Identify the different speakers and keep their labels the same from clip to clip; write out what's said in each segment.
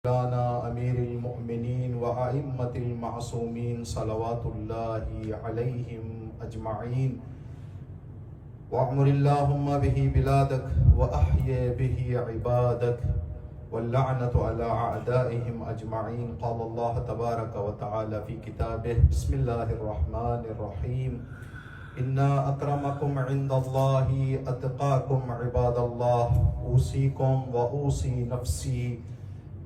Speaker 1: مولانا امیر المؤمنین و ائمۃ المعصومین صلوات اللہ علیہم اجمعین وعمر اللہم بہ بلادک واحی بہ عبادک واللعنۃ علی اعدائہم اجمعین. قال اللہ تبارک و تعالی فی کتابہ بسم اللہ الرحمن الرحیم انا اکرمکم عند اللہ اتقاکم عباد اللہ اوصیکم و اوصی نفسی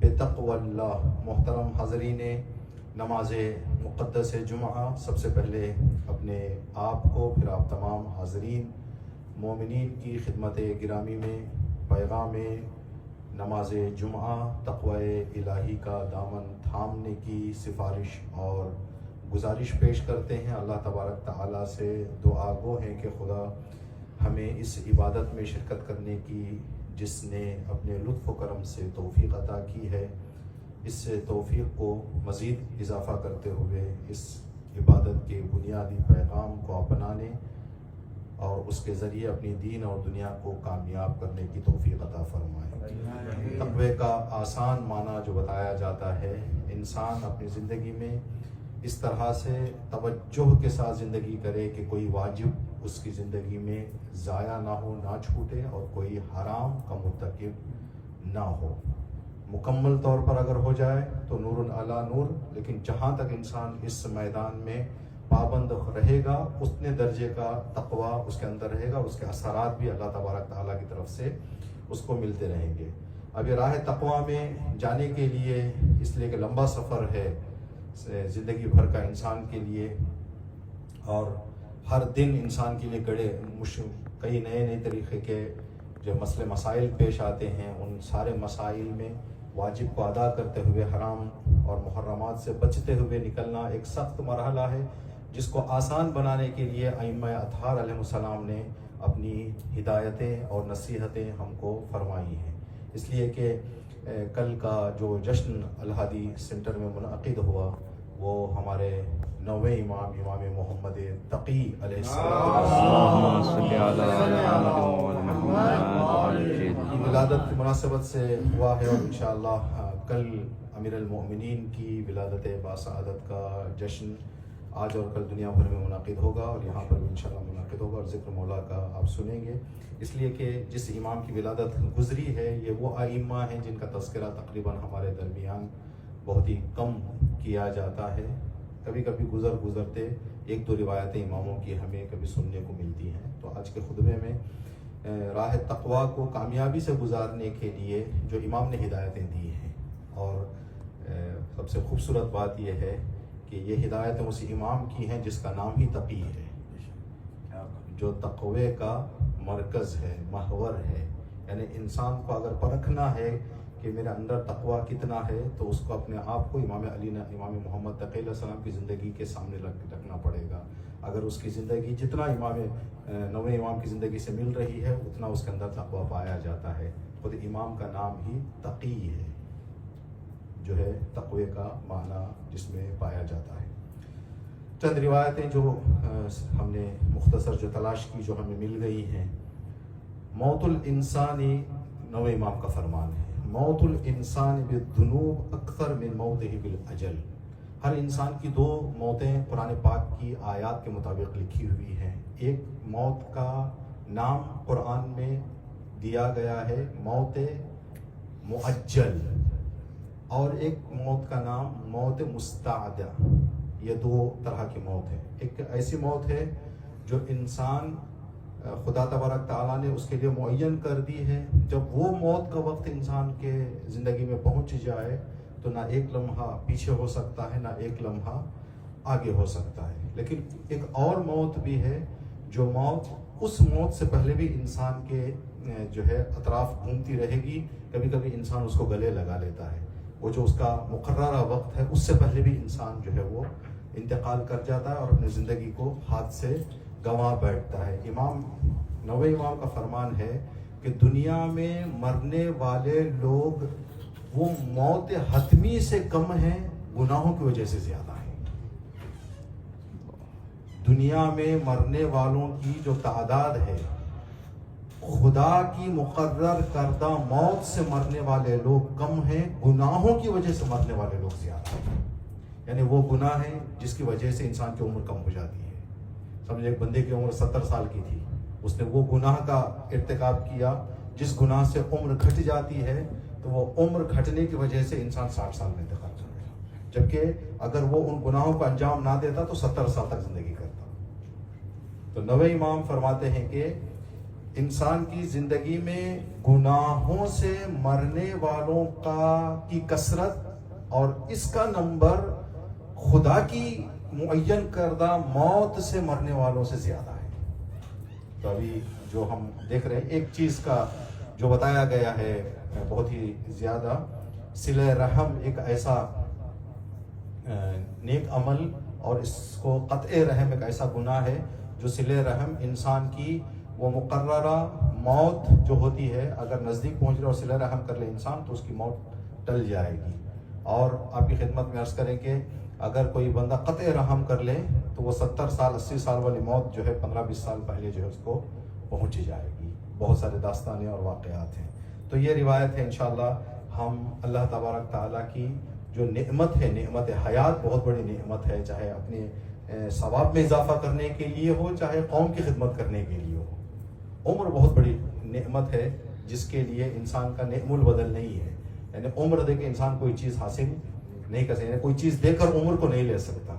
Speaker 1: بتقوی اللہ. محترم حاضرین نماز مقدس جمعہ، سب سے پہلے اپنے آپ کو پھر آپ تمام حاضرین مومنین کی خدمت گرامی میں پیغام نماز جمعہ تقوی الہی کا دامن تھامنے کی سفارش اور گزارش پیش کرتے ہیں. اللہ تبارک تعالیٰ سے دعا گو ہیں کہ خدا ہمیں اس عبادت میں شرکت کرنے کی جس نے اپنے لطف و کرم سے توفیق عطا کی ہے، اس توفیق کو مزید اضافہ کرتے ہوئے اس عبادت کے بنیادی پیغام کو اپنانے اور اس کے ذریعے اپنی دین اور دنیا کو کامیاب کرنے کی توفیق عطا فرمائے. تقوی کا آسان معنی جو بتایا جاتا ہے، انسان اپنی زندگی میں اس طرح سے توجہ کے ساتھ زندگی کرے کہ کوئی واجب اس کی زندگی میں ضائع نہ ہو، نہ چھوٹے، اور کوئی حرام کا مرتکب نہ ہو. مکمل طور پر اگر ہو جائے تو نور علی نور، لیکن جہاں تک انسان اس میدان میں پابند رہے گا اتنے درجے کا تقوی اس کے اندر رہے گا، اس کے اثرات بھی اللہ تبارک تعالیٰ کی طرف سے اس کو ملتے رہیں گے. اب یہ راہ تقوی میں جانے کے لیے اس لیے کہ لمبا سفر ہے زندگی بھر کا انسان کے لیے، اور ہر دن انسان کے لیے کئی نئے طریقے کے جو مسئلے مسائل پیش آتے ہیں. ان سارے مسائل میں واجب کو ادا کرتے ہوئے حرام اور محرمات سے بچتے ہوئے نکلنا ایک سخت مرحلہ ہے، جس کو آسان بنانے کے لیے ائمہ اطہار علیہ السلام نے اپنی ہدایتیں اور نصیحتیں ہم کو فرمائی ہیں. اس لیے کہ کل کا جو جشن الہادی سینٹر میں منعقد ہوا وہ ہمارے 9ویں امام محمد تقی علیہ السلام کی ولادت کی مناسبت سے ہوا ہے، اور انشاءاللہ کل امیر المؤمنین کی ولادت باسعادت کا جشن آج اور کل دنیا بھر میں منعقد ہوگا، اور یہاں پر بھی انشاءاللہ منعقد ہوگا، اور ذکر مولا کا آپ سنیں گے. اس لیے کہ جس امام کی ولادت گزری ہے یہ وہ ائمہ ہیں جن کا تذکرہ تقریباً ہمارے درمیان بہت ہی کم کیا جاتا ہے. کبھی کبھی گزرتے ایک دو روایتیں اماموں کی ہمیں کبھی سننے کو ملتی ہیں. تو آج کے خطبے میں راہ تقوی کو کامیابی سے گزارنے کے لیے جو امام نے ہدایتیں دی ہیں، اور سب سے خوبصورت بات یہ ہے کہ یہ ہدایتیں اسی امام کی ہیں جس کا نام ہی تقی ہے، جو تقوی کا مرکز ہے، محور ہے. یعنی انسان کو اگر پرکھنا ہے کہ میرے اندر تقوی کتنا ہے تو اس کو اپنے آپ کو امام محمد تقی علیہ السلام کی زندگی کے سامنے رکھنا پڑے گا. اگر اس کی زندگی جتنا 9ویں امام کی زندگی سے مل رہی ہے اتنا اس کے اندر تقوی پایا جاتا ہے. خود امام کا نام ہی تقی ہے، جو ہے تقوی کا معنی جس میں پایا جاتا ہے. چند روایتیں جو ہم نے مختصر جو تلاش کی، جو ہمیں مل گئی ہیں. موت الانسانی، 9ویں امام کا فرمان ہے، موت الانسان بالذنوب اکثر من موتہ بالاجل. ہر انسان کی 2 موتیں قرآن پاک کی آیات کے مطابق لکھی ہوئی ہیں. ایک موت کا نام قرآن میں دیا گیا ہے موت مؤجل، اور ایک موت کا نام موت مستعدہ. یہ 2 طرح کی موت ہے. ایک ایسی موت ہے جو انسان خدا تبارک تعالیٰ نے اس کے لیے معین کر دی ہے. جب وہ موت کا وقت انسان کے زندگی میں پہنچ جائے تو نہ ایک لمحہ پیچھے ہو سکتا ہے، نہ ایک لمحہ آگے ہو سکتا ہے. لیکن ایک اور موت بھی ہے جو موت اس موت سے پہلے بھی انسان کے جو ہے اطراف گھومتی رہے گی. کبھی کبھی انسان اس کو گلے لگا لیتا ہے. وہ جو اس کا مقررہ وقت ہے اس سے پہلے بھی انسان جو ہے وہ انتقال کر جاتا ہے اور اپنی زندگی کو ہاتھ سے گنوا بیٹھتا ہے. 9ویں امام کا فرمان ہے کہ دنیا میں مرنے والے لوگ وہ موت حتمی سے کم ہیں، گناہوں کی وجہ سے زیادہ ہیں. دنیا میں مرنے والوں کی جو تعداد ہے خدا کی مقرر کردہ موت سے مرنے والے لوگ کم ہیں، گناہوں کی وجہ سے مرنے والے لوگ زیادہ ہیں. یعنی وہ گناہ ہے جس کی وجہ سے انسان کی عمر کم ہو جاتی ہے. سمجھے ایک بندے کی عمر 70 سال کی تھی، اس نے وہ گناہ کا ارتکاب کیا جس گناہ سے عمر گھٹ جاتی ہے، تو وہ عمر گھٹنے کی وجہ سے انسان 60 سال میں انتقال کر گیا. جبکہ اگر وہ ان گناہوں کو انجام نہ دیتا تو 70 سال تک زندگی کرتا. تو نوے امام فرماتے ہیں کہ انسان کی زندگی میں گناہوں سے مرنے والوں کی کثرت اور اس کا نمبر خدا کی معین کردہ موت سے مرنے والوں سے زیادہ ہے. تو ابھی جو ہم دیکھ رہے ہیں، ایک چیز کا جو بتایا گیا ہے بہت ہی زیادہ، صلہ رحم ایک ایسا نیک عمل اور اس کو قطع رحم ایک ایسا گناہ ہے جو صلہ رحم انسان کی وہ مقررہ موت جو ہوتی ہے، اگر نزدیک پہنچ رہے اور صلہ رحم کر لے انسان تو اس کی موت ٹل جائے گی. اور آپ کی خدمت میں عرض کریں کہ اگر کوئی بندہ قطع رحم کر لے تو وہ 70 سال 80 سال والی موت جو ہے 15-20 سال پہلے جو ہے اس کو پہنچ جائے گی. بہت سارے داستانیں اور واقعات ہیں. تو یہ روایت ہے. انشاءاللہ ہم اللہ تبارک تعالیٰ کی جو نعمت ہے، نعمت حیات بہت بڑی نعمت ہے، چاہے اپنے ثواب میں اضافہ کرنے کے لیے ہو، چاہے قوم کی خدمت کرنے کے لیے ہو. عمر بہت بڑی نعمت ہے جس کے لیے انسان کا نعم البدل نہیں ہے. یعنی عمر دے کے انسان کوئی چیز حاصل نہیں کر سکتا، یعنی کوئی چیز دے کر عمر کو نہیں لے سکتا.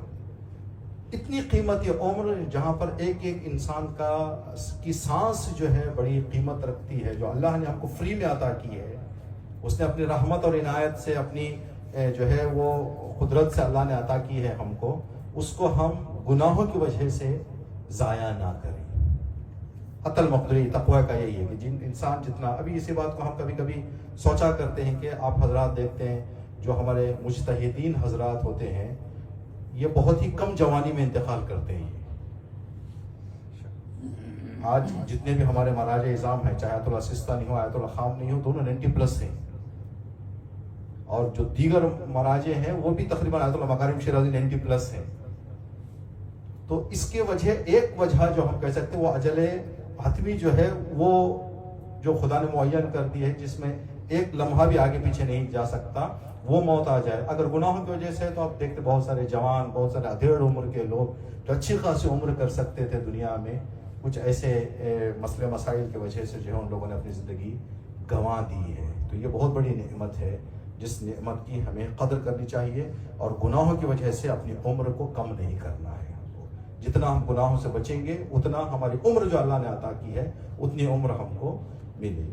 Speaker 1: اتنی قیمت یہ عمر جہاں پر ایک ایک انسان کی سانس جو ہے بڑی قیمت رکھتی ہے، جو اللہ نے ہم کو فری میں عطا کی ہے. اس نے اپنی رحمت اور عنایت سے اپنی جو ہے وہ قدرت سے اللہ نے عطا کی ہے ہم کو، اس کو ہم گناہوں کی وجہ سے ضائع نہ کریں. حتی المقدری تقوی کا یہی ہے کہ جن انسان جتنا، ابھی اسی بات کو ہم کبھی کبھی سوچا کرتے ہیں کہ آپ حضرات دیکھتے ہیں جو ہمارے مجتہدین حضرات ہوتے ہیں یہ بہت ہی کم جوانی میں انتقال کرتے ہیں. آج جتنے بھی ہمارے مراجع اعظام ہیں، چاہے آیت اللہ سستانی ہو، آیت اللہ خامنی ہو، دونوں 90+ ہیں. اور جو دیگر مراجع ہیں وہ بھی تقریباً آیت اللہ مکارم شیرازی 90+ ہیں. تو اس کے وجہ، ایک وجہ جو ہم کہہ سکتے ہیں وہ اجل حتمی جو ہے وہ جو خدا نے معین کر دی ہے، جس میں ایک لمحہ بھی آگے پیچھے نہیں جا سکتا، وہ موت آ جائے. اگر گناہوں کی وجہ سے تو آپ دیکھتے بہت سارے جوان، بہت سارے ادھیڑ عمر کے لوگ جو اچھی خاصی عمر کر سکتے تھے دنیا میں، کچھ ایسے مسئلے مسائل کی وجہ سے جو ہے ان لوگوں نے اپنی زندگی گنوا دی ہے. تو یہ بہت بڑی نعمت ہے جس نعمت کی ہمیں قدر کرنی چاہیے، اور گناہوں کی وجہ سے اپنی عمر کو کم نہیں کرنا ہے. جتنا ہم گناہوں سے بچیں گے اتنا ہماری عمر جو اللہ نے عطا کی ہے اتنی عمر ہم کو ملے.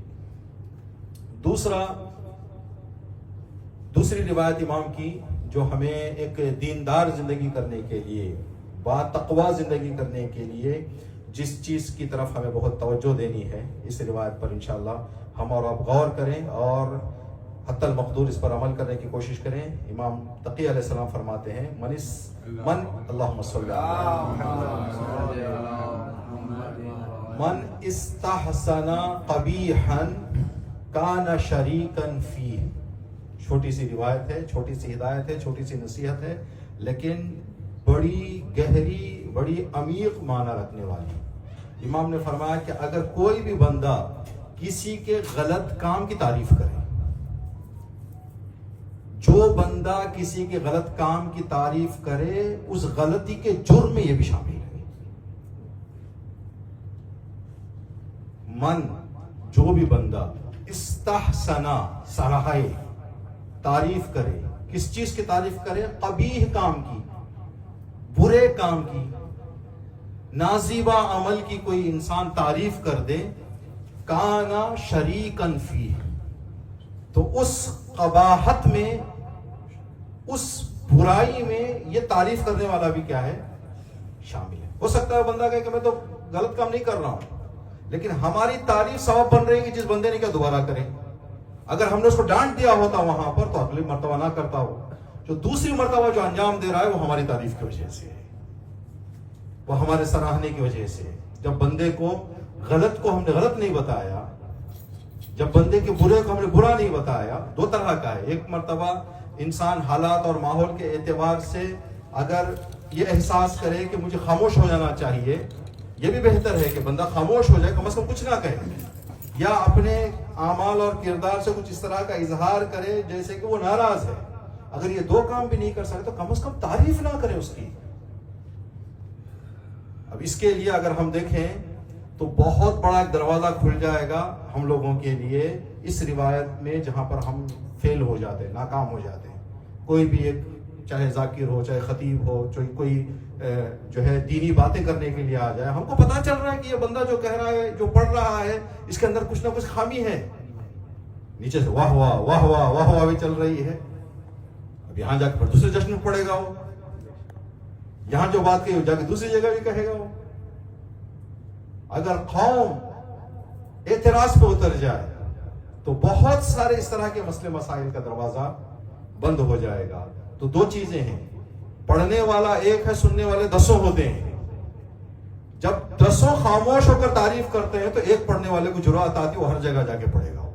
Speaker 1: دوسری روایت امام کی جو ہمیں ایک دیندار زندگی کرنے کے لیے، با تقوی زندگی کرنے کے لیے جس چیز کی طرف ہمیں بہت توجہ دینی ہے، اس روایت پر انشاءاللہ ہم اور آپ غور کریں اور حتی المقدور اس پر عمل کرنے کی کوشش کریں. امام تقی علیہ السلام فرماتے ہیں من اللہم صلی من استحسن قبیحا کان شریکا فیہ. چھوٹی سی روایت ہے، چھوٹی سی ہدایت ہے، چھوٹی سی نصیحت ہے، لیکن بڑی گہری، بڑی عمیق معنی رکھنے والی. امام نے فرمایا کہ اگر کوئی بھی بندہ کسی کے غلط کام کی تعریف کرے، جو بندہ کسی کے غلط کام کی تعریف کرے اس غلطی کے جرم میں یہ بھی شامل ہے. من، جو بھی بندہ استحسنا، سراہے، تعریف کرے، کس چیز کی تعریف کرے؟ قبیح کام کی، برے کام کی، نازیبا عمل کی کوئی انسان تعریف کر دے، کانا شریکن فیہ، تو اس قباحت میں، اس برائی میں یہ تعریف کرنے والا بھی کیا ہے؟ شامل ہے. ہو سکتا ہے بندہ کہے کہ میں تو غلط کام نہیں کر رہا ہوں، لیکن ہماری تعریف سبب بن رہی ہے کہ جس بندے نے کیا دوبارہ کرے. اگر ہم نے اس کو ڈانٹ دیا ہوتا وہاں پر تو اگلی مرتبہ نہ کرتا ہو. جو دوسری مرتبہ جو انجام دے رہا ہے وہ ہماری تعریف کی وجہ سے ہے، وہ ہمارے سراہنے کی وجہ سے. جب بندے کو غلط کو ہم نے غلط نہیں بتایا، جب بندے کے برے کو ہم نے برا نہیں بتایا، دو طرح کا ہے. ایک مرتبہ انسان حالات اور ماحول کے اعتبار سے اگر یہ احساس کرے کہ مجھے خاموش ہو جانا چاہیے، یہ بھی بہتر ہے کہ بندہ خاموش ہو جائے، کم از کم کچھ نہ کہے. یا اپنے اعمال اور کردار سے کچھ اس طرح کا اظہار کرے جیسے کہ وہ ناراض ہے. اگر یہ دو کام بھی نہیں کر سکتے تو کم از کم تعریف نہ کرے اس کی. اب اس کے لیے اگر ہم دیکھیں تو بہت بڑا ایک دروازہ کھل جائے گا ہم لوگوں کے لیے اس روایت میں جہاں پر ہم فیل ہو جاتے ہیں, ناکام ہو جاتے ہیں. کوئی بھی ایک, چاہے ذاکر ہو, چاہے خطیب ہو, چاہے کوئی جو ہے دینی باتیں کرنے کے لیے آ جائے, ہم کو پتا چل رہا ہے کہ یہ بندہ جو کہہ رہا ہے, جو پڑھ رہا ہے, اس کے اندر کچھ نہ کچھ خامی ہے. نیچے سے واہ واہ واہ واہ واہ واہ بھی چل رہی ہے. اب یہاں جا کے پھر دوسرے جشن میں پڑے گا وہ, یہاں جو بات کہی جا کے دوسری جگہ بھی کہے گا وہ. اگر قوم اعتراض پہ اتر جائے تو بہت سارے اس طرح کے مسئلے مسائل کا دروازہ بند ہو جائے گا. تو دو چیزیں ہیں, پڑھنے والا ایک ہے, سننے والے دسوں ہوتے ہیں. جب دسوں خاموش ہو کر تعریف کرتے ہیں تو ایک پڑھنے والے کو جرأت آتی ہے, وہ ہر جگہ جا کے پڑھے گا,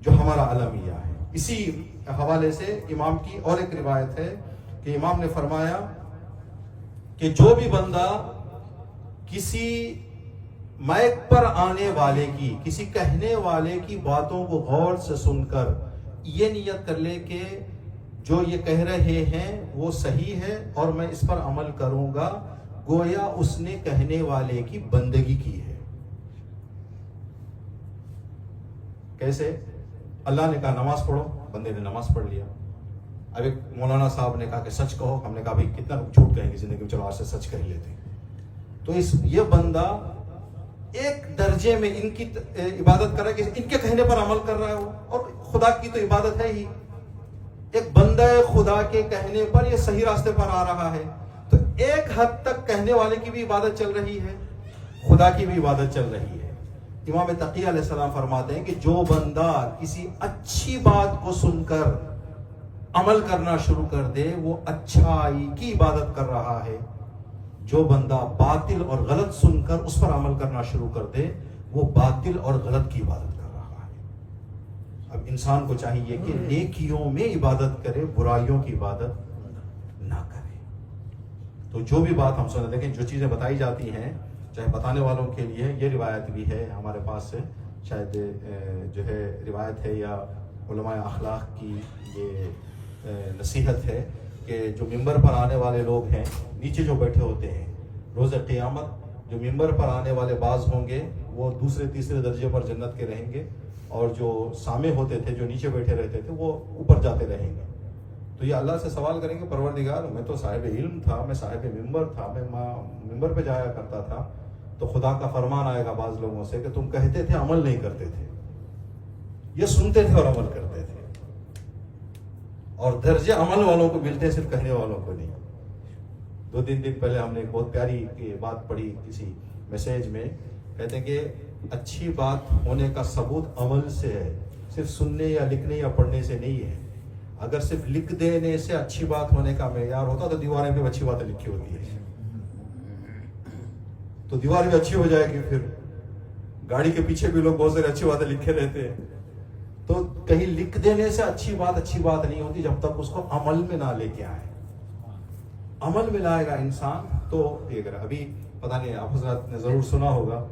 Speaker 1: جو ہمارا المیہ ہے. اسی حوالے سے امام کی اور ایک روایت ہے کہ امام نے فرمایا کہ جو بھی بندہ کسی مائک پر آنے والے کی, کسی کہنے والے کی باتوں کو غور سے سن کر یہ نیت کر لے کہ جو یہ کہہ رہے ہیں وہ صحیح ہے اور میں اس پر عمل کروں گا, گویا اس نے کہنے والے کی بندگی کی ہے. کیسے؟ اللہ نے کہا نماز پڑھو, بندے نے نماز پڑھ لیا. اب ایک مولانا صاحب نے کہا کہ سچ کہو, ہم نے کہا بھائی کتنا جھوٹ کہیں گے زندگی میں, چلو آج سے سچ کر ہی لیتے ہیں. تو یہ بندہ ایک درجے میں ان کی عبادت کر رہا ہے کہ ان کے کہنے پر عمل کر رہا ہے وہ, اور خدا کی تو عبادت ہے ہی. ایک بندہ خدا کے کہنے پر یہ صحیح راستے پر آ رہا ہے, تو ایک حد تک کہنے والے کی بھی عبادت چل رہی ہے, خدا کی بھی عبادت چل رہی ہے. امام تقی علیہ السلام فرماتے ہیں کہ جو بندہ کسی اچھی بات کو سن کر عمل کرنا شروع کر دے وہ اچھائی کی عبادت کر رہا ہے. جو بندہ باطل اور غلط سن کر اس پر عمل کرنا شروع کر دے وہ باطل اور غلط کی عبادت کر رہا ہے. اب انسان کو چاہیے کہ نیکیوں میں عبادت کرے, برائیوں کی عبادت نہ کرے. تو جو بھی بات ہم سنیں, دیکھیں جو چیزیں بتائی جاتی ہیں, چاہے بتانے والوں کے لیے یہ روایت بھی ہے ہمارے پاس سے, شاید جو ہے روایت ہے یا علماء اخلاق کی یہ نصیحت ہے کہ جو ممبر پر آنے والے لوگ ہیں, نیچے جو بیٹھے ہوتے ہیں, روز قیامت جو ممبر پر آنے والے بعض ہوں گے وہ دوسرے تیسرے درجے پر جنت کے رہیں گے, اور جو سامع ہوتے تھے, جو نیچے بیٹھے رہتے تھے, وہ اوپر جاتے رہیں گے. تو یہ اللہ سے سوال کریں گے, پروردگار میں تو صاحب علم تھا, میں صاحب ممبر تھا, میں ممبر پہ جایا کرتا تھا. تو خدا کا فرمان آئے گا بعض لوگوں سے کہ تم کہتے تھے عمل نہیں کرتے تھے, یہ سنتے تھے اور عمل کرتے تھے. اور درجے عمل والوں کو ملتے ہیں, صرف کہنے والوں کو نہیں. 2-3 دن پہلے ہم نے ایک بہت پیاری بات پڑھی کسی میسیج میں, کہتے ہیں کہ اچھی بات ہونے کا ثبوت عمل سے ہے, صرف سننے یا لکھنے یا پڑھنے سے نہیں ہے. اگر صرف لکھ دینے سے اچھی بات ہونے کا معیار ہوتا تو دیواریں پہ اچھی باتیں لکھی ہوتی ہے, تو دیوار بھی اچھی ہو جائے گی. پھر گاڑی کے پیچھے بھی لوگ بہت سارے اچھی باتیں لکھے رہتے ہیں. تو کہیں لکھ دینے سے اچھی بات نہیں ہوتی جب تک اس کو عمل میں نہ لے کے آئے. عمل میں لائے گا انسان تو یہ کرے. ابھی پتہ نہیں آپ حضرات نے ضرور سنا ہوگا,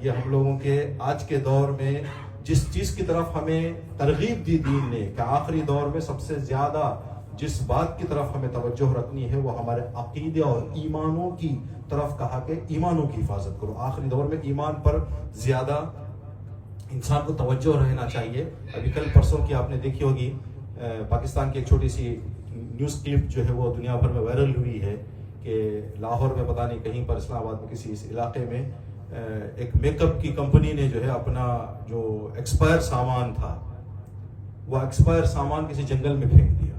Speaker 1: یہ ہم لوگوں کے آج کے دور میں جس چیز کی طرف ہمیں ترغیب دی دین نے, کہ آخری دور میں سب سے زیادہ جس بات کی طرف ہمیں توجہ رکھنی ہے وہ ہمارے عقیدے اور ایمانوں کی طرف کہا کہ ایمانوں کی حفاظت کرو. آخری دور میں ایمان پر زیادہ انسان کو توجہ رہنا چاہیے. ابھی کل پرسوں کی آپ نے دیکھی ہوگی پاکستان کی ایک چھوٹی سی نیوز کلپ جو ہے وہ دنیا بھر میں وائرل ہوئی ہے کہ لاہور میں پتہ نہیں کہیں پر, اسلام آباد میں کسی اس علاقے میں ایک میک اپ کی کمپنی نے جو ہے اپنا جو ایکسپائر سامان تھا وہ ایکسپائر سامان کسی جنگل میں پھینک دیا.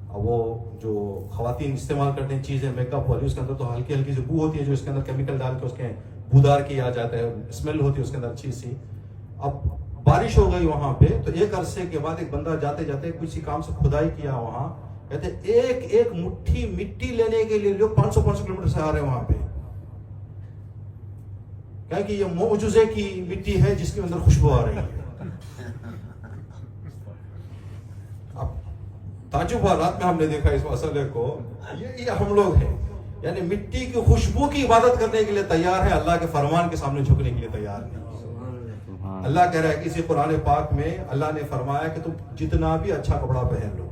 Speaker 1: اور وہ جو خواتین استعمال کرتے ہیں چیزیں میک اپ والی, اس کے اندر تو ہلکی ہلکی سی بو ہوتی ہے جو اس کے اندر کیمیکل ڈال کے اس کے بودار کیا جاتا ہے, اسمیل ہوتی ہے اس کے اندر اچھی سی. اب بارش ہو گئی وہاں پہ, تو ایک عرصے کے بعد ایک بندہ جاتے جاتے کسی کام سے کھدائی کیا وہاں, کہتے ایک مٹھی مٹی لینے کے لیے لوگ 500 کلومیٹر سے آ رہے ہیں وہاں پہ, کہ یہ معجزے کی مٹی ہے جس کے اندر خوشبو آ رہی ہے. اب تعجب رات میں ہم نے دیکھا اس مسئلے کو, یہ ہم لوگ ہیں. یعنی مٹی کی خوشبو کی عبادت کرنے کے لیے تیار ہے، اللہ کے فرمان کے سامنے جھکنے کے لیے تیار نہیں. اللہ کہہ رہا ہے کہ اسی قرآن پاک میں اللہ نے فرمایا کہ تم جتنا بھی اچھا کپڑا پہن لو،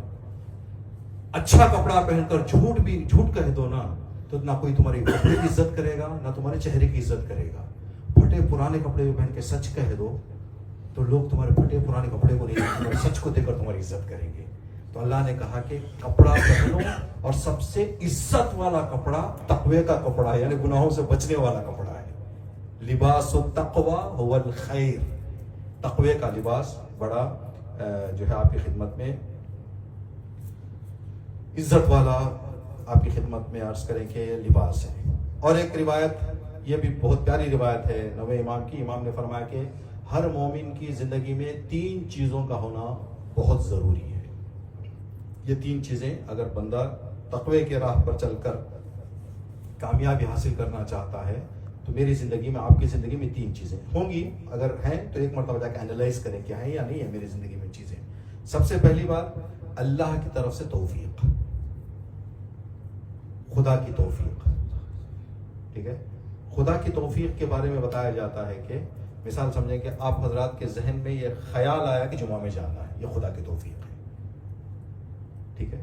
Speaker 1: اچھا کپڑا پہن کر جھوٹ کہہ دو نا، تو نہ کوئی تمہاری کپڑے کی عزت کرے گا، نہ تمہارے چہرے کی عزت کرے گا. پھٹے پرانے کپڑے پہن کے سچ کہہ دو تو لوگ تمہارے پھٹے پرانے کپڑے کو نہیں، تمہارے سچ کو دیکھ کر تمہاری عزت کریں گے. تو اللہ نے کہا کہ کپڑا پہنو، اور سب سے عزت والا کپڑا تقوی کا کپڑا ہے، یعنی گناہوں سے بچنے والا کپڑا ہے. لباس التقوی هو الخیر. تقوی کا لباس بڑا جو ہے آپ کی خدمت میں عزت والا، آپ کی خدمت میں عرض کریں کہ لباس ہے. اور ایک روایت، یہ بھی بہت پیاری روایت ہے نوے امام کی. امام نے فرمایا کہ ہر مومن کی زندگی میں 3 چیزوں کا ہونا بہت ضروری ہے. یہ 3 چیزیں اگر بندہ تقوی کے راہ پر چل کر کامیابی حاصل کرنا چاہتا ہے تو میری زندگی میں، آپ کی زندگی میں 3 چیزیں ہوں گی. اگر ہیں تو ایک مرتبہ جا کے اینالائز کریں کہ ہیں یا نہیں ہے میری زندگی میں چیزیں. سب سے پہلی بات، اللہ کی طرف سے توفیق، خدا کی توفیق. ٹھیک ہے، خدا کی توفیق کے بارے میں بتایا جاتا ہے کہ مثال سمجھیں کہ آپ حضرات کے ذہن میں یہ خیال آیا کہ جمعہ میں جانا ہے، یہ خدا کی توفیق ہے. ٹھیک ہے،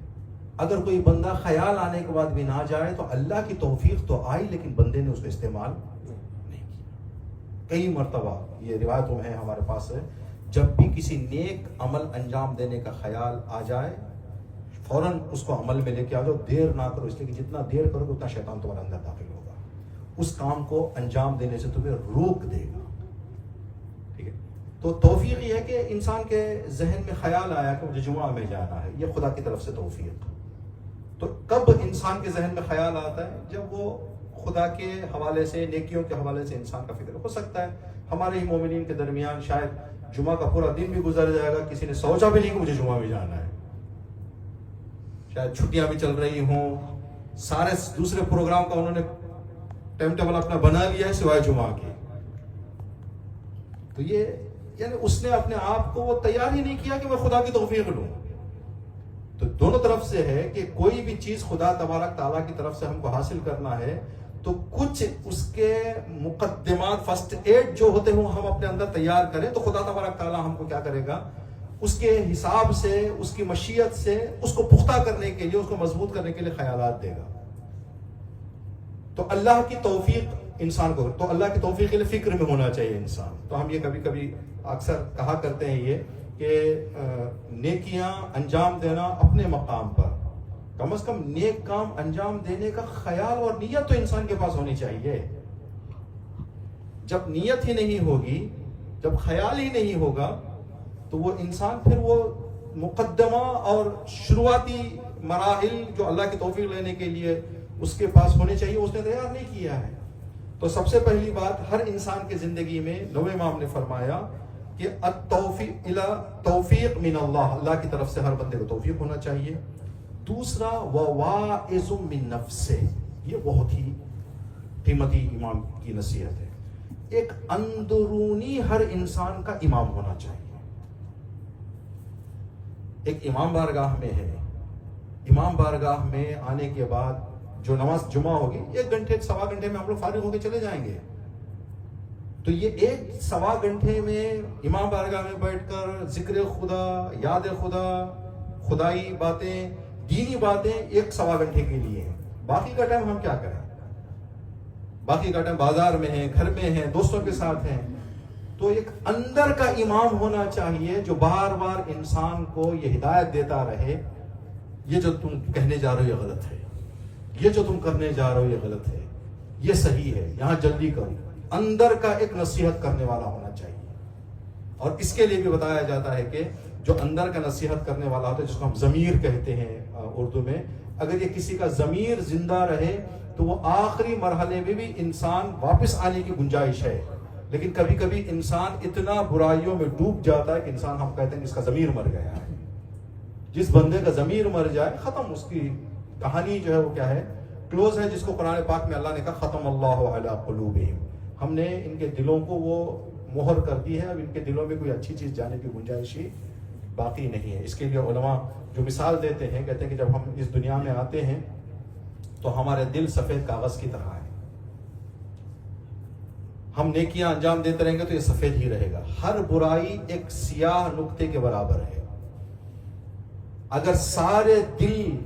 Speaker 1: اگر کوئی بندہ خیال آنے کے بعد بھی نہ جائے تو اللہ کی توفیق تو آئی لیکن بندے نے اس کو استعمال نہیں کیا. کئی مرتبہ یہ روایتوں میں ہے ہمارے پاس ہے، جب بھی کسی نیک عمل انجام دینے کا خیال آ جائے فوراً اس کو عمل میں لے کے آ جاؤ. دیر نہ کرو، اس لیے کہ جتنا دیر کرو گے اتنا شیطان تمہارے اندر داخل ہوگا، اس کام کو انجام دینے سے تمہیں روک دے گا. ٹھیک ہے، تو توفیق یہ ہے کہ انسان کے ذہن میں خیال آیا کہ مجھے جمعہ میں جانا ہے، یہ خدا کی طرف سے توفیق. تو کب انسان کے ذہن میں خیال آتا ہے؟ جب وہ خدا کے حوالے سے، نیکیوں کے حوالے سے انسان کا فکر ہو سکتا ہے. ہمارے ہی مومنین کے درمیان شاید جمعہ کا پورا دن بھی گزر جائے گا، کسی نے سوچا بھی نہیں کہ مجھے جمعہ میں جانا ہے. شاید چھٹیاں بھی چل رہی ہوں، سارے دوسرے پروگرام کا انہوں نے ٹائم ٹیبل اپنا بنا لیا ہے سوائے جمعہ کے. تو یہ یعنی اس نے اپنے آپ کو وہ تیار ہی نہیں کیا کہ میں خدا کی توفیق لوں. تو دونوں طرف سے ہے کہ کوئی بھی چیز خدا تبارک تعالیٰ کی طرف سے ہم کو حاصل کرنا ہے تو کچھ اس کے مقدمات، فرسٹ ایڈ جو ہوتے ہوں ہم اپنے اندر تیار کریں تو خدا تبارک تعالیٰ ہم کو کیا کرے گا، اس کے حساب سے، اس کی مشیت سے اس کو پختہ کرنے کے لیے، اس کو مضبوط کرنے کے لیے خیالات دے گا. تو اللہ کی توفیق انسان کو، تو اللہ کی توفیق کے لیے فکر میں ہونا چاہیے انسان. تو ہم یہ کبھی کبھی اکثر کہا کرتے ہیں یہ کہ نیکیاں انجام دینا اپنے مقام پر، کم از کم نیک کام انجام دینے کا خیال اور نیت تو انسان کے پاس ہونی چاہیے. جب نیت ہی نہیں ہوگی، جب خیال ہی نہیں ہوگا تو وہ انسان پھر وہ مقدمہ اور شروعاتی مراحل جو اللہ کی توفیق لینے کے لیے اس کے پاس ہونے چاہیے اس نے تیار نہیں کیا ہے. تو سب سے پہلی بات ہر انسان کی زندگی میں نوے امام نے فرمایا کہ توفیق من اللہ، اللہ کی طرف سے ہر بندے کو توفیق ہونا چاہیے. دوسرا وواعظ من نفسہ، یہ بہت ہی قیمتی امام کی نصیحت ہے. ایک اندرونی ہر انسان کا امام ہونا چاہیے. ایک امام بارگاہ میں ہے، امام بارگاہ میں آنے کے بعد جو نماز جمعہ ہوگی 1 گھنٹے سوا گھنٹے میں ہم لوگ فارغ ہو کے چلے جائیں گے. تو یہ 1 سوا گھنٹے میں امام بارگاہ میں بیٹھ کر ذکر خدا، یاد خدا، خدائی باتیں، دینی باتیں 1 سوا گھنٹے کے لیے ہیں. باقی کا ٹائم ہم کیا کریں؟ باقی کا ٹائم بازار میں ہیں، گھر میں ہیں، دوستوں کے ساتھ ہیں. تو ایک اندر کا امام ہونا چاہیے جو بار بار انسان کو یہ ہدایت دیتا رہے، یہ جو تم کہنے جا رہے ہو یہ غلط ہے، یہ جو تم کرنے جا رہے ہو یہ غلط ہے، یہ صحیح ہے، یہاں جلدی کرو. اندر کا ایک نصیحت کرنے والا ہونا چاہیے. اور اس کے لیے بھی بتایا جاتا ہے کہ جو اندر کا نصیحت کرنے والا ہوتا ہے، جس کو ہم ضمیر کہتے ہیں اردو میں، اگر یہ کسی کا ضمیر زندہ رہے تو وہ آخری مرحلے میں بھی انسان واپس آنے کی گنجائش ہے. لیکن کبھی کبھی انسان اتنا برائیوں میں ڈوب جاتا ہے کہ انسان، ہم کہتے ہیں کہ اس کا ضمیر مر گیا ہے. جس بندے کا ضمیر مر جائے ختم، اس کی کہانی جو ہے وہ کیا ہے، کلوز ہے. جس کو قرآن پاک میں اللہ نے کہا ختم اللہ علی قلوبہم، ہم نے ان کے دلوں کو وہ مہر کر دی ہے، اب ان کے دلوں میں کوئی اچھی چیز جانے کی گنجائش ہی باقی نہیں ہے. اس کے لیے علماء جو مثال دیتے ہیں، کہتے ہیں کہ جب ہم اس دنیا میں آتے ہیں تو ہمارے دل سفید کاغذ کی طرح ہے. ہم نیکیاں انجام دیتے رہیں گے تو یہ سفید ہی رہے گا. ہر برائی ایک سیاہ نقطے کے برابر ہے. اگر سارے دل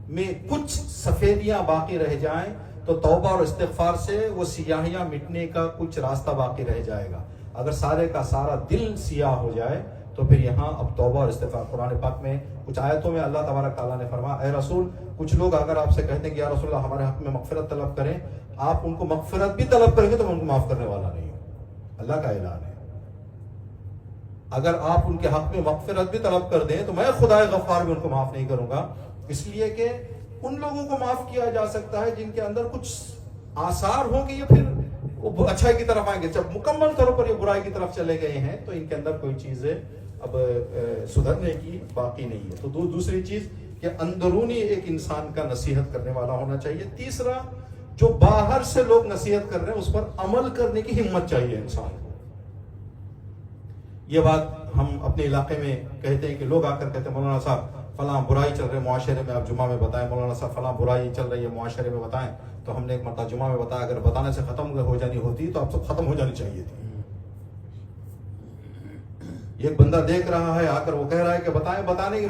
Speaker 1: میں کچھ سفیدیاں باقی رہ جائیں تو توبہ اور استغفار سے وہ سیاہیاں مٹنے کا کچھ راستہ باقی رہ جائے گا. اگر سارے کا سارا دل سیاہ ہو جائے تو پھر یہاں اب توبہ اور استغفار. قرآن پاک میں کچھ آیتوں میں اللہ تبارک تعالیٰ نے فرمایا اے رسول کچھ لوگ اگر آپ سے کہتے ہیں کہ یا رسول اللہ ہمارے حق میں مغفرت طلب کریں, آپ ان کو مغفرت بھی طلب کریں گے تو میں ان کو معاف کرنے والا نہیں ہوں. اللہ کا اعلان ہے. اگر آپ ان کے حق میں مغفرت بھی طلب کر دیں تو میں خدائے غفار بھی ان کو معاف نہیں کروں گا. اس لیے کہ ان لوگوں کو معاف کیا جا سکتا ہے جن کے اندر کچھ آثار ہوں گے یہ پھر وہ اچھائی کی طرف آئیں گے. جب مکمل طور پر یہ برائی کی طرف چلے گئے ہیں تو ان کے اندر کوئی چیزیں اب سدھرنے کی باقی نہیں ہے. تو دوسری چیز کہ اندرونی ایک انسان کا نصیحت کرنے والا ہونا چاہیے. تیسرا جو باہر سے لوگ نصیحت کر رہے ہیں اس پر عمل کرنے کی ہمت چاہیے انسان کو. یہ بات ہم اپنے علاقے میں کہتے ہیں کہ لوگ آ کر کہتے ہیں مولانا صاحب فلاں برائی چل رہے معاشرے میں, آپ جمعہ میں بتائیں. مولانا صاحب فلاں برائی چل رہی ہے معاشرے میں بتائیں. تو ہم نے ایک مرتبہ جمعہ میں بتایا اگر بتانے سے ختم ہو جانی ہوتی تو آپ سب ختم ہو جانی چاہیے تھی. ایک بندہ دیکھ رہا ہے آ کر وہ کہہ رہا ہے کہ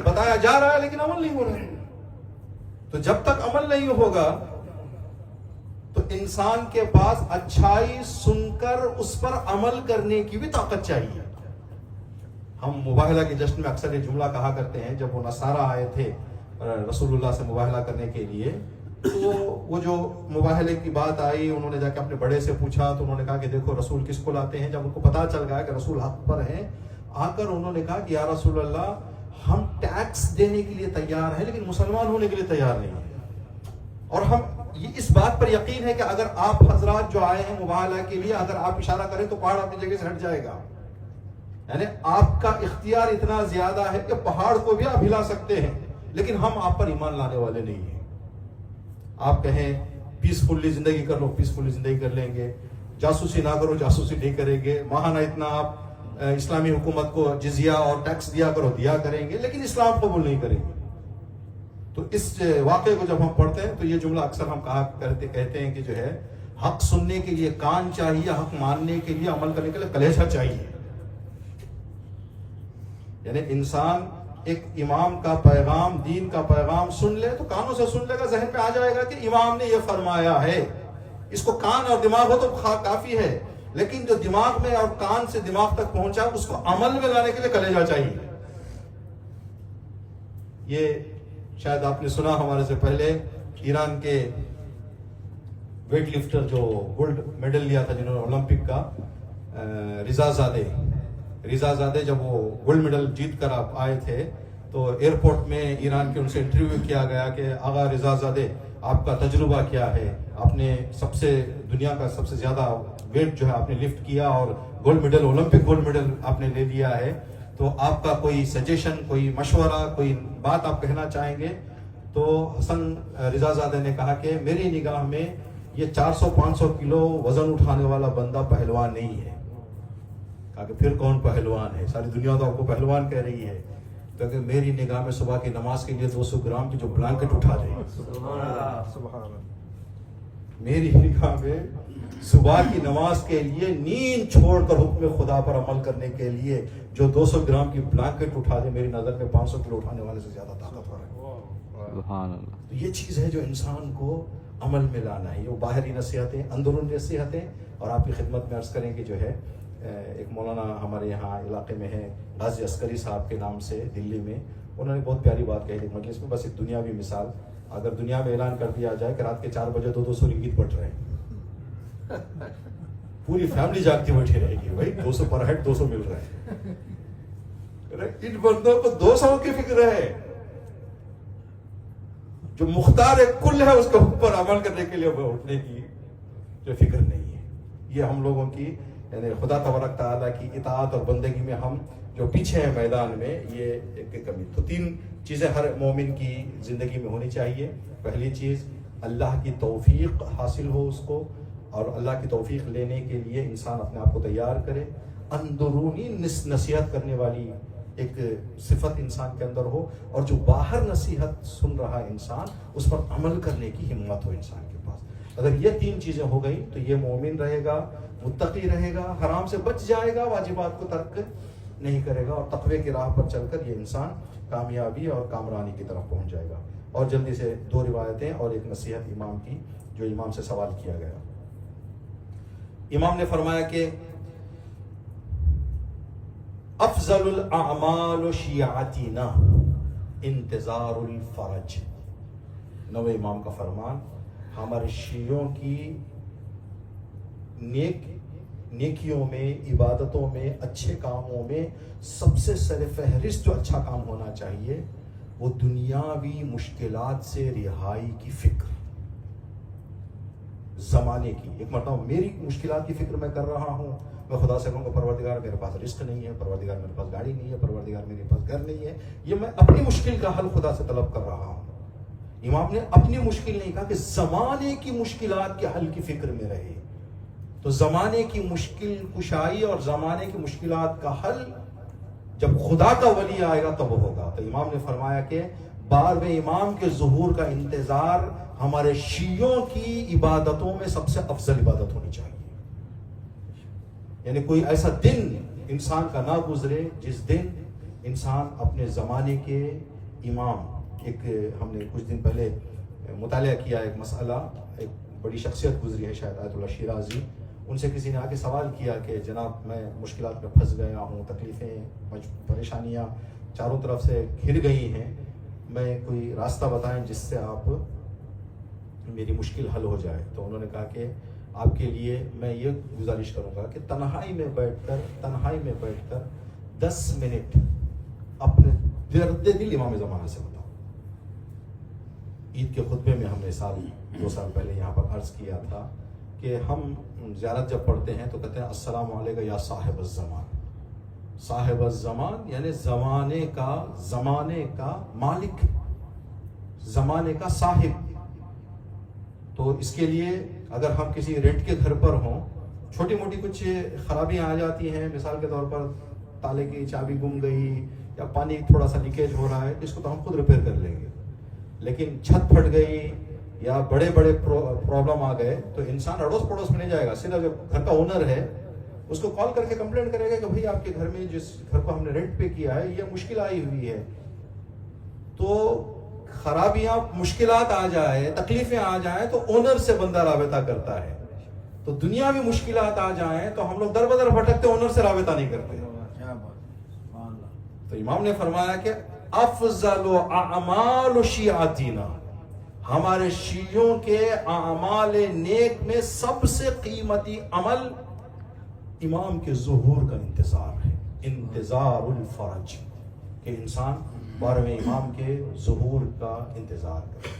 Speaker 1: بتایا جا رہا ہے لیکن عمل نہیں ہو رہا ہے. تو جب تک عمل نہیں ہوگا تو انسان کے پاس اچھائی سن کر اس پر عمل کرنے کی بھی طاقت چاہیے. ہم مباہلہ کے جشن میں اکثر یہ جملہ کہا کرتے ہیں جب وہ نصارہ آئے تھے رسول اللہ سے مباہلہ کرنے کے لیے تو وہ جو مباہلے کی بات آئی انہوں نے جا کے اپنے بڑے سے پوچھا تو انہوں نے کہا کہ دیکھو رسول کس کو لاتے ہیں. جب ان کو پتا چل گیا کہ رسول حق پر ہیں آ کر انہوں نے کہا کہ یا رسول اللہ ہم ٹیکس دینے کے لیے تیار ہیں لیکن مسلمان ہونے کے لیے تیار نہیں ہیں. اور ہم اس بات پر یقین ہے کہ اگر آپ حضرات جو آئے ہیں مباہلہ کے لیے اگر آپ اشارہ کریں تو پہاڑ اپنی جگہ سے ہٹ جائے گا. یعنی آپ کا اختیار اتنا زیادہ ہے کہ پہاڑ کو بھی آپ ہلا سکتے ہیں لیکن ہم آپ پر ایمان لانے والے نہیں ہیں. آپ کہیں پیسفلی زندگی کر لو پیسفلی زندگی کر لیں گے, جاسوسی نہ کرو جاسوسی نہیں کریں گے, ماہانہ اتنا آپ اسلامی حکومت کو جزیہ اور ٹیکس دیا کرو دیا کریں گے لیکن اسلام قبول نہیں کریں گے. تو اس واقعے کو جب ہم پڑھتے ہیں تو یہ جملہ اکثر ہم کہتے ہیں کہ جو ہے حق سننے کے لیے کان چاہیے, حق ماننے کے لیے عمل کرنے کے لیے کلیجہ چاہیے. یعنی انسان ایک امام کا پیغام دین کا پیغام سن لے تو کانوں سے سن لے گا, ذہن پہ آ جائے گا کہ امام نے یہ فرمایا ہے. اس کو کان اور دماغ ہو تو کافی ہے لیکن جو دماغ میں اور کان سے دماغ تک پہنچا اس کو عمل میں لانے کے لیے کلیجہ چاہیے. یہ شاید آپ نے سنا ہمارے سے پہلے ایران کے ویٹ لفٹر جو گولڈ میڈل لیا تھا جنہوں نے اولمپک کا, رضا زادے جب وہ گولڈ میڈل جیت کر آپ آئے تھے تو ایئرپورٹ میں ایران کے ان سے انٹرویو کیا گیا کہ آغا رضا زادے آپ کا تجربہ کیا ہے, آپ نے دنیا کا سب سے زیادہ ویٹ جو ہے آپ نے لفٹ کیا اور gold medal Olympic gold medal آپ نے لے لیا ہے, تو آپ کا کوئی سجیشن کوئی مشورہ کوئی بات آپ کہنا چاہیں گے. تو حسن رضا زادے نے کہا کہ میری نگاہ میں یہ 400-500 کلو وزن اٹھانے والا بندہ پہلوان نہیں ہے. کہا کہ پھر کون پہلوان ہے؟ ساری دنیا تو آپ کو پہلوان کہہ رہی ہے. کیونکہ میری نگاہ میں صبح کی نماز کے لیے 200 گرام کی جو بلانکٹ اٹھا دے, میری نگاہ میں صبح کی نماز کے لیے نیند چھوڑ کر حکم خدا پر عمل کرنے کے لیے جو 200 گرام کی بلانکٹ اٹھا دے میری نظر میں 500 کلو اٹھانے والے سے زیادہ طاقتور ہے. سبحان اللہ. تو یہ چیز ہے جو انسان کو عمل میں لانا ہے. وہ باہری نصیحتیں اندرونی نصیحتیں. اور آپ کی خدمت میں عرض کریں کہ جو ہے ایک مولانا ہمارے یہاں علاقے میں ہے غازی عسکری صاحب کے نام سے دلی میں, انہوں نے بہت پیاری بات کہی تھی مجلس میں. بس ایک دنیاوی مثال, اگر دنیا میں اعلان کر دیا جائے کہ رات کے 4 بجے 200 رنگیت بٹ رہے ہیں, پوری فیملی جاگتی بیٹھی رہے گی, بھائی 200 پر ہیڈ 200 مل رہے ہیں. ان بندوں کو 200 کی فکر ہے, جو مختار کل ہے اس کے اوپر عمل کرنے کے لیے اٹھنے کی جو فکر نہیں ہے. یہ ہم لوگوں کی یعنی خدا تبارک تعالیٰ کی اطاعت اور بندگی میں ہم جو پیچھے ہیں میدان میں, یہ ایک کمی. تو 3 چیزیں ہر مومن کی زندگی میں ہونی چاہیے. پہلی چیز اللہ کی توفیق حاصل ہو اس کو, اور اللہ کی توفیق لینے کے لیے انسان اپنے آپ کو تیار کرے. اندرونی نصیحت کرنے والی ایک صفت انسان کے اندر ہو، اور جو باہر نصیحت سن رہا انسان اس پر عمل کرنے کی ہمت ہو انسان کے پاس۔ اگر یہ 3 چیزیں ہو گئی تو یہ مومن رہے گا، متقی رہے گا، حرام سے بچ جائے گا، واجبات کو ترک نہیں کرے گا، اور تقوی کی راہ پر چل کر یہ انسان کامیابی اور کامرانی کی طرف پہنچ جائے گا۔ اور جلدی سے 2 روایتیں اور ایک نصیحت امام کی، جو امام سے سوال کیا گیا۔ امام نے فرمایا کہ افضل الاعمال شیعتنا انتظار الفرج۔ نوے امام کا فرمان، ہمارے شیعوں کی نیکیوں میں، عبادتوں میں، اچھے کاموں میں سب سے سر فہرست جو اچھا کام ہونا چاہیے وہ دنیاوی مشکلات سے رہائی کی فکر، زمانے کی۔ ایک مرتبہ میری مشکلات کی فکر میں کر رہا ہوں، میں خدا سے کہوں گا پروردگار میرے پاس رزق نہیں ہے، پروردگار میرے پاس گاڑی نہیں ہے، پروردگار میرے پاس گھر نہیں ہے، یہ میں اپنی مشکل کا حل خدا سے طلب کر رہا ہوں۔ امام نے اپنی مشکل نہیں کہا کہ زمانے کی مشکلات کے حل کی فکر میں رہے۔ تو زمانے کی مشکل کشائی اور زمانے کی مشکلات کا حل جب خدا کا ولی آئے گا تب ہوگا۔ تو امام نے فرمایا کہ 12ویں امام کے ظہور کا انتظار ہمارے شیعوں کی عبادتوں میں سب سے افضل عبادت ہونی چاہیے۔ یعنی کوئی ایسا دن انسان کا نہ گزرے جس دن انسان اپنے زمانے کے امام، ایک ہم نے کچھ دن پہلے مطالعہ کیا ایک مسئلہ، ایک بڑی شخصیت گزری ہے شاید آیت اللہ شیرازی، ان سے کسی نے آ کے سوال کیا کہ جناب میں مشکلات میں پھنس گیا ہوں، تکلیفیں پریشانیاں چاروں طرف سے گھر گئی ہیں، میں کوئی راستہ بتائیں جس سے آپ میری مشکل حل ہو جائے۔ تو انہوں نے کہا کہ آپ کے لیے میں یہ گزارش کروں گا کہ تنہائی میں بیٹھ کر 10 منٹ اپنے درد دل امام زمانہ سے بتاؤ۔ عید کے خطبے میں ہم نے 2 سال پہلے یہاں پر عرض کیا تھا کہ ہم زیارت جب پڑھتے ہیں تو کہتے ہیں السلام علیکم یا صاحب الزمان۔ صاحب الزمان یعنی زمانے کا مالک، زمانے کا صاحب۔ تو اس کے لیے اگر ہم کسی رینٹ کے گھر پر ہوں، چھوٹی موٹی کچھ خرابیاں آ جاتی ہیں، مثال کے طور پر تالے کی چابی گم گئی یا پانی تھوڑا سا لیکیج ہو رہا ہے، اس کو تو ہم خود ریپیئر کر لیں گے۔ لیکن چھت پھٹ گئی یا بڑے پرابلم آ گئے تو انسان اڑوس پڑوس میں نہیں جائے گا، سیدھا جو گھر کا اونر ہے اس کو کال کر کے کمپلین کرے گا کہ بھائی آپ کے گھر میں جس گھر کو ہم نے رینٹ پہ کیا ہے یہ مشکل آئی ہوئی ہے۔ تو خرابیاں، مشکلات آ جائے، تکلیفیں آ جائیں تو اونر سے بندہ رابطہ کرتا ہے۔ تو دنیا میں مشکلات آ جائیں تو ہم لوگ در بدر بھٹکتے، اونر سے رابطہ نہیں کرتے۔ تو امام نے فرمایا کہ افضل اعمال شیعتنا، ہمارے شیعوں کے اعمال نیک میں سب سے قیمتی عمل امام کے ظہور کا انتظار ہے، انتظار الفرج، کہ انسان 12ویں امام کے ظہور کا انتظار کرے۔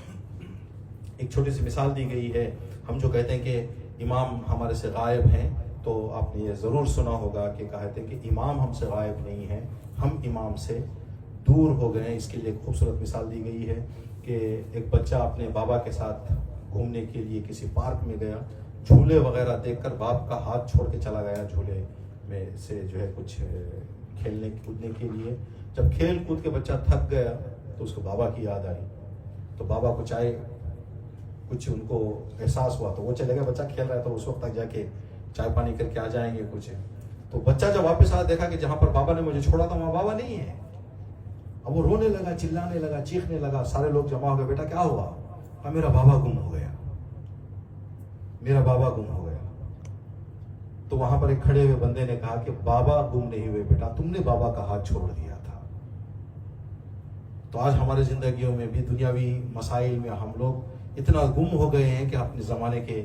Speaker 1: ایک چھوٹی سی مثال دی گئی ہے، ہم جو کہتے ہیں کہ امام ہمارے سے غائب ہیں، تو آپ نے یہ ضرور سنا ہوگا کہ کہتے ہیں کہ امام ہم سے غائب نہیں ہیں، ہم امام سے دور ہو گئے ہیں۔ اس کے لیے ایک خوبصورت مثال دی گئی ہے کہ ایک بچہ اپنے بابا کے ساتھ گھومنے کے لیے کسی پارک میں گیا، جھولے وغیرہ دیکھ کر باپ کا ہاتھ چھوڑ کے چلا گیا جھولے میں سے جو ہے کچھ کھیلنے کودنے کے لیے۔ جب کھیل کود کے بچہ تھک گیا تو اس کو بابا کی یاد آئی، تو بابا کو کچھ ان کو احساس ہوا تو وہ چلے گئے، بچہ کھیل رہا ہے تو اس وقت تک جا کے چائے پانی کر کے آ جائیں گے کچھ۔ تو بچہ جب واپس آیا دیکھا کہ جہاں پر بابا نے مجھے چھوڑا تھا وہاں بابا نہیں ہے۔ اب وہ رونے لگا، چلانے لگا، چیخنے لگا، سارے لوگ جمع ہو گئے، بیٹا کیا ہوا؟ کہا میرا بابا گم ہو گیا، میرا بابا گم ہو گیا۔ تو وہاں پر ایک کھڑے ہوئے بندے نے کہا کہ بابا گم نہیں ہوئے بیٹا، تم نے بابا کا ہاتھ چھوڑ دیا تھا۔ تو آج ہمارے زندگیوں میں بھی دنیاوی مسائل میں ہم لوگ اتنا گم ہو گئے ہیں کہ اپنے زمانے کے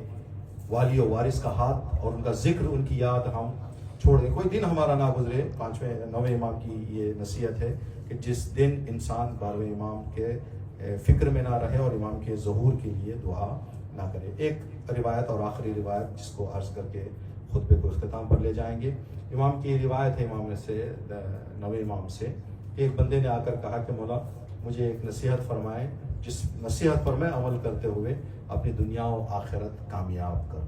Speaker 1: والی و وارث کا ہاتھ اور ان کا ذکر، ان کی یاد ہم چھوڑ دیں۔ کوئی دن ہمارا نہ گزرے، 9ویں امام کی یہ نصیحت ہے کہ جس دن انسان 12ویں امام کے فکر میں نہ رہے اور امام کے ظہور کے لیے دعا نہ کرے۔ ایک روایت اور آخری روایت جس کو عرض کر کے خطبے کو اختتام پر لے جائیں گے۔ امام کی روایت ہے امام سے 9ویں امام سے، ایک بندے نے آ کر کہا کہ مولا مجھے ایک نصیحت فرمائیں جس نصیحت پر میں عمل کرتے ہوئے اپنی دنیا و آخرت کامیاب کروں۔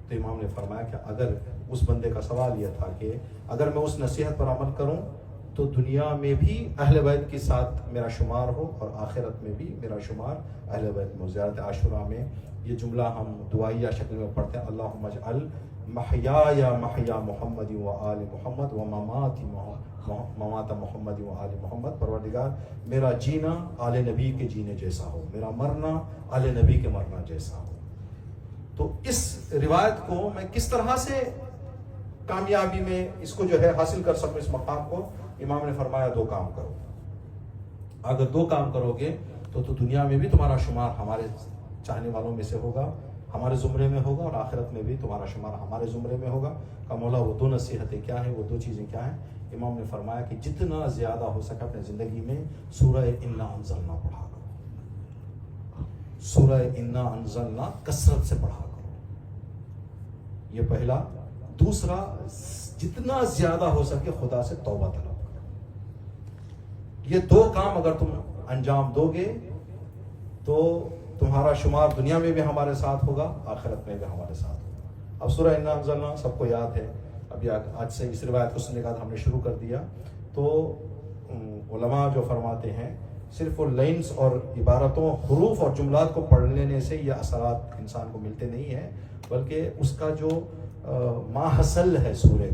Speaker 1: تو امام نے فرمایا کہ اگر اس بندے کا سوال یہ تھا کہ اگر میں اس نصیحت پر عمل کروں تو دنیا میں بھی اہل بیت کے ساتھ میرا شمار ہو اور آخرت میں بھی میرا شمار اہل بیت میں. زیارت عاشوراء میں یہ جملہ ہم دعائیہ شکل میں پڑھتے ہیں, اللہم اجعل محیایا محیا محمد و آل محمد و مماتی ممات محمد و آل محمد. پروردگار میرا جینا آل نبی کے جینے جیسا ہو, میرا مرنا آل نبی کے مرنا جیسا ہو. تو اس روایت کو میں کس طرح سے کامیابی میں اس کو جو ہے حاصل کر سکوں, اس مقام کو, امام نے فرمایا 2 کام کرو. اگر 2 کام کرو گے تو دنیا میں بھی تمہارا شمار ہمارے چاہنے والوں میں سے ہوگا, ہمارے زمرے میں ہوگا, اور آخرت میں بھی تمہارا شمار ہمارے زمرے میں ہوگا. کہ مولا وہ 2 نصیحتیں کیا ہیں, وہ 2 چیزیں کیا ہیں؟ امام نے فرمایا کہ جتنا زیادہ ہو سکے اپنے زندگی میں سورہ انا انزلنا پڑھا کرو, سورہ انا انزلنا کثرت سے پڑھا کرو. یہ پہلا. دوسرا, جتنا زیادہ ہو سکے خدا سے توبہ طلب کرو. یہ 2 کام اگر تم انجام دو گے تو تمہارا شمار دنیا میں بھی ہمارے ساتھ ہوگا, آخرت میں بھی ہمارے ساتھ ہوگا. اب سورہ انا انزلنا سب کو یاد ہے, ابھی آج سے اس روایت کو سننے کے بعد ہم نے شروع کر دیا. تو علماء جو فرماتے ہیں صرف وہ لائنز اور عبارتوں, حروف اور جملات کو پڑھ لینے سے یہ اثرات انسان کو ملتے نہیں ہیں, بلکہ اس کا جو ماحصل ہے سورہ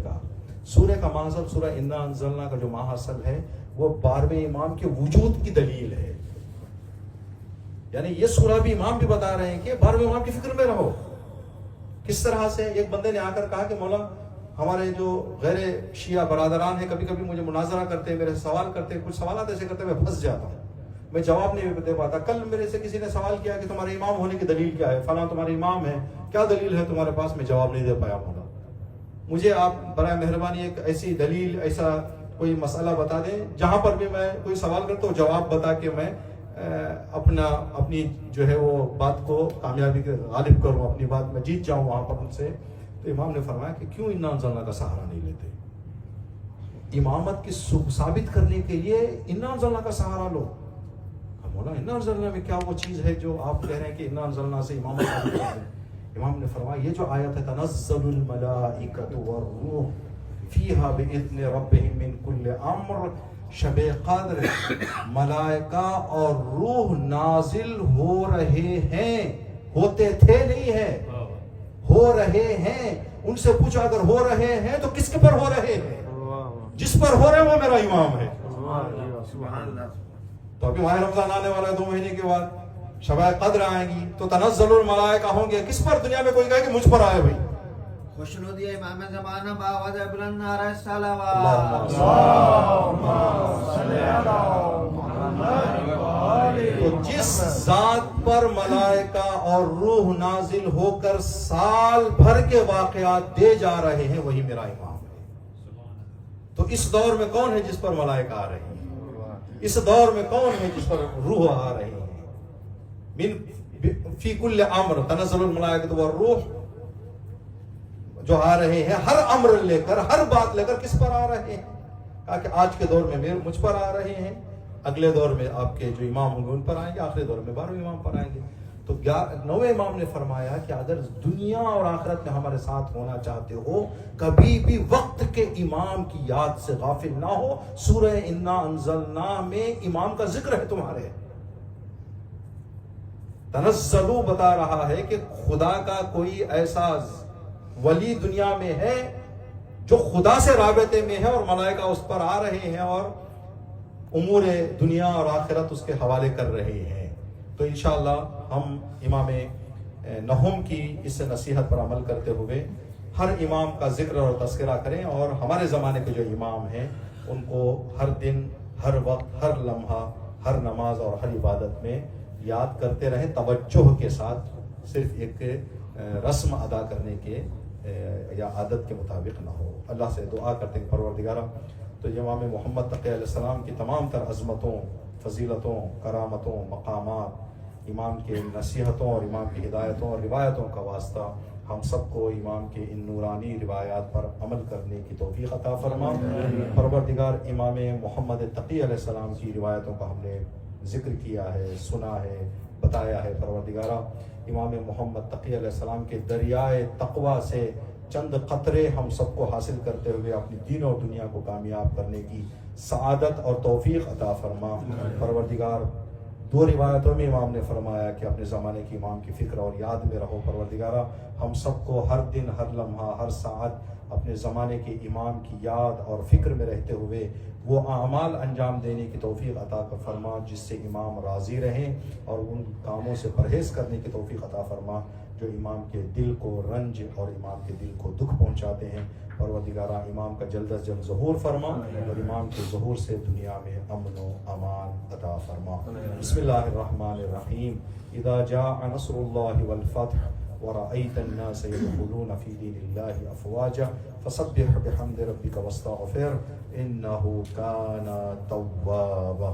Speaker 1: کا ماحصل, سورہ انا انزلنا کا جو ماحصل ہے وہ 12ویں امام کے وجود کی دلیل ہے. یعنی یہ سورہ بھی امام بھی بتا رہے ہیں کہ 12ویں امام کی فکر میں رہو. کس طرح سے؟ ایک بندے نے آ کر کہا کہ مولا ہمارے جو غیر شیعہ برادران ہیں کبھی کبھی مجھے مناظرہ کرتے ہیں, میرے سوال کرتے ہیں, کچھ سوالات ایسے کرتے ہیں میں پھنس جاتا ہوں, میں جواب نہیں دے پاتا. کل میرے سے کسی نے سوال کیا کہ تمہارے امام ہونے کی دلیل کیا ہے, فلاں تمہارے امام ہے, کیا دلیل ہے تمہارے پاس؟ میں جواب نہیں دے پایا. مولا مجھے آپ برائے مہربانی ایک ایسی دلیل, ایسا کوئی مسئلہ بتا دیں جہاں پر بھی میں کوئی سوال کرتا ہوں جواب بتا کے میں اپنی جو ہے وہ بات کو کامیابی کے غالب کروں, اپنی بات میں جیت جاؤں وہاں پر ان سے. تو امام نے فرمایا کہ کیوں انا انزلنا کا سہارا نہیں لیتے؟ امامت کی ثابت کرنے کے لیے انا انزلنا کا سہارا لو. مولا انا انزلنا میں کیا وہ چیز ہے جو آپ کہہ رہے ہیں کہ انا انزلنا سے امامت ثابت کرتے ہیں؟ امام نے فرمایا یہ جو آیت ہے تنزل الملائکۃ والروح فیہا باذن ربہم من کل امر, شب قدر ملائکہ اور روح نازل ہو رہے ہیں, ہوتے تھے نہیں ہے, ہو رہے ہیں. ان سے پوچھا اگر ہو رہے ہیں تو کس کے پر ہو رہے ہیں؟ جس پر ہو رہے ہیں وہ میرا امام ہے. تو ابھی ماہ رمضان آنے والا ہے 2 مہینے کے بعد, شب قدر آئیں گی تو تنزل الملائکہ ہوں گے. کس پر؟ دنیا میں کوئی کہے کہ مجھ پر آئے بھائی.
Speaker 2: خوشنودی امام زمانہ باوضع بلند نعرہ صلوات.
Speaker 1: تو جس ذات پر ملائکہ اور روح نازل ہو کر سال بھر کے واقعات دے جا رہے ہیں وہی میرا امام ہے. تو اس دور میں کون ہے جس پر ملائکہ آ رہے ہیں؟ اس دور میں کون ہے جس پر روح آ رہے ہیں؟ من فی کل امر تنزل الملائکۃ والروح جو آ رہے ہیں, ہر امر لے کر, ہر بات لے کر. کس پر آ رہے ہیں؟ کہا کہ آج کے دور میں مجھ پر آ رہے ہیں, اگلے دور میں آپ کے جو امام ہوں گے ان پر آئیں گے, آخری دور میں 12ویں امام پر آئیں گے. تو 9ویں امام نے فرمایا کہ اگر دنیا اور آخرت میں ہمارے ساتھ ہونا چاہتے ہو, کبھی بھی وقت کے امام کی یاد سے غافل نہ ہو. سورہ انا انزلنا میں امام کا ذکر ہے تمہارے. تنزلو بتا رہا ہے کہ خدا کا کوئی ایسا ولی دنیا میں ہے جو خدا سے رابطے میں ہے اور ملائکہ اس پر آ رہے ہیں اور امور دنیا اور آخرت اس کے حوالے کر رہے ہیں. تو انشاءاللہ ہم امام نہوم کی اس نصیحت پر عمل کرتے ہوئے ہر امام کا ذکر اور تذکرہ کریں, اور ہمارے زمانے کے جو امام ہیں ان کو ہر دن, ہر وقت, ہر لمحہ, ہر نماز اور ہر عبادت میں یاد کرتے رہیں, توجہ کے ساتھ, صرف ایک رسم ادا کرنے کے یا عادت کے مطابق نہ ہو. اللہ سے دعا کرتے ہیں پروردگارہ تو امام محمد تقی علیہ السلام کی تمام تر عظمتوں, فضیلتوں, کرامتوں, مقامات, امام کے نصیحتوں اور امام کی ہدایتوں اور روایتوں کا واسطہ ہم سب کو امام کے ان نورانی روایات پر عمل کرنے کی توفیق عطا فرما. پروردگار امام محمد تقی علیہ السلام کی روایتوں کا ہم نے ذکر کیا ہے, سنا ہے, بتایا ہے. پروردگارہ امام محمد تقی علیہ السلام کے دریائے تقوی سے چند قطرے ہم سب کو حاصل کرتے ہوئے اپنی دین اور دنیا کو کامیاب کرنے کی سعادت اور توفیق عطا فرما پروردگار۔ دو روایتوں میں امام نے فرمایا کہ اپنے زمانے کے امام کی فکر اور یاد میں رہو پروردگارہ، ہم سب کو ہر دن، ہر لمحہ، ہر ساعت اپنے زمانے کے امام کی یاد اور فکر میں رہتے ہوئے وہ اعمال انجام دینے کی توفیق عطا فرما جس سے امام راضی رہیں، اور ان کاموں سے پرہیز کرنے کی توفیق عطا فرما جو امام کے دل کو رنج اور امام کے دل کو دکھ پہنچاتے ہیں۔ پروردگارہ امام کا جلد از جلد ظہور فرما اور امام کے ظہور سے دنیا میں امن و امان عطا فرما۔ بسم اللہ الرحمن الرحیم۔ اذا جاء نصر اللہ والفتح ورأيت الناس يدخلون في دين الله أفواجا فسبح بحمد ربك واستغفر إنه كان توابا۔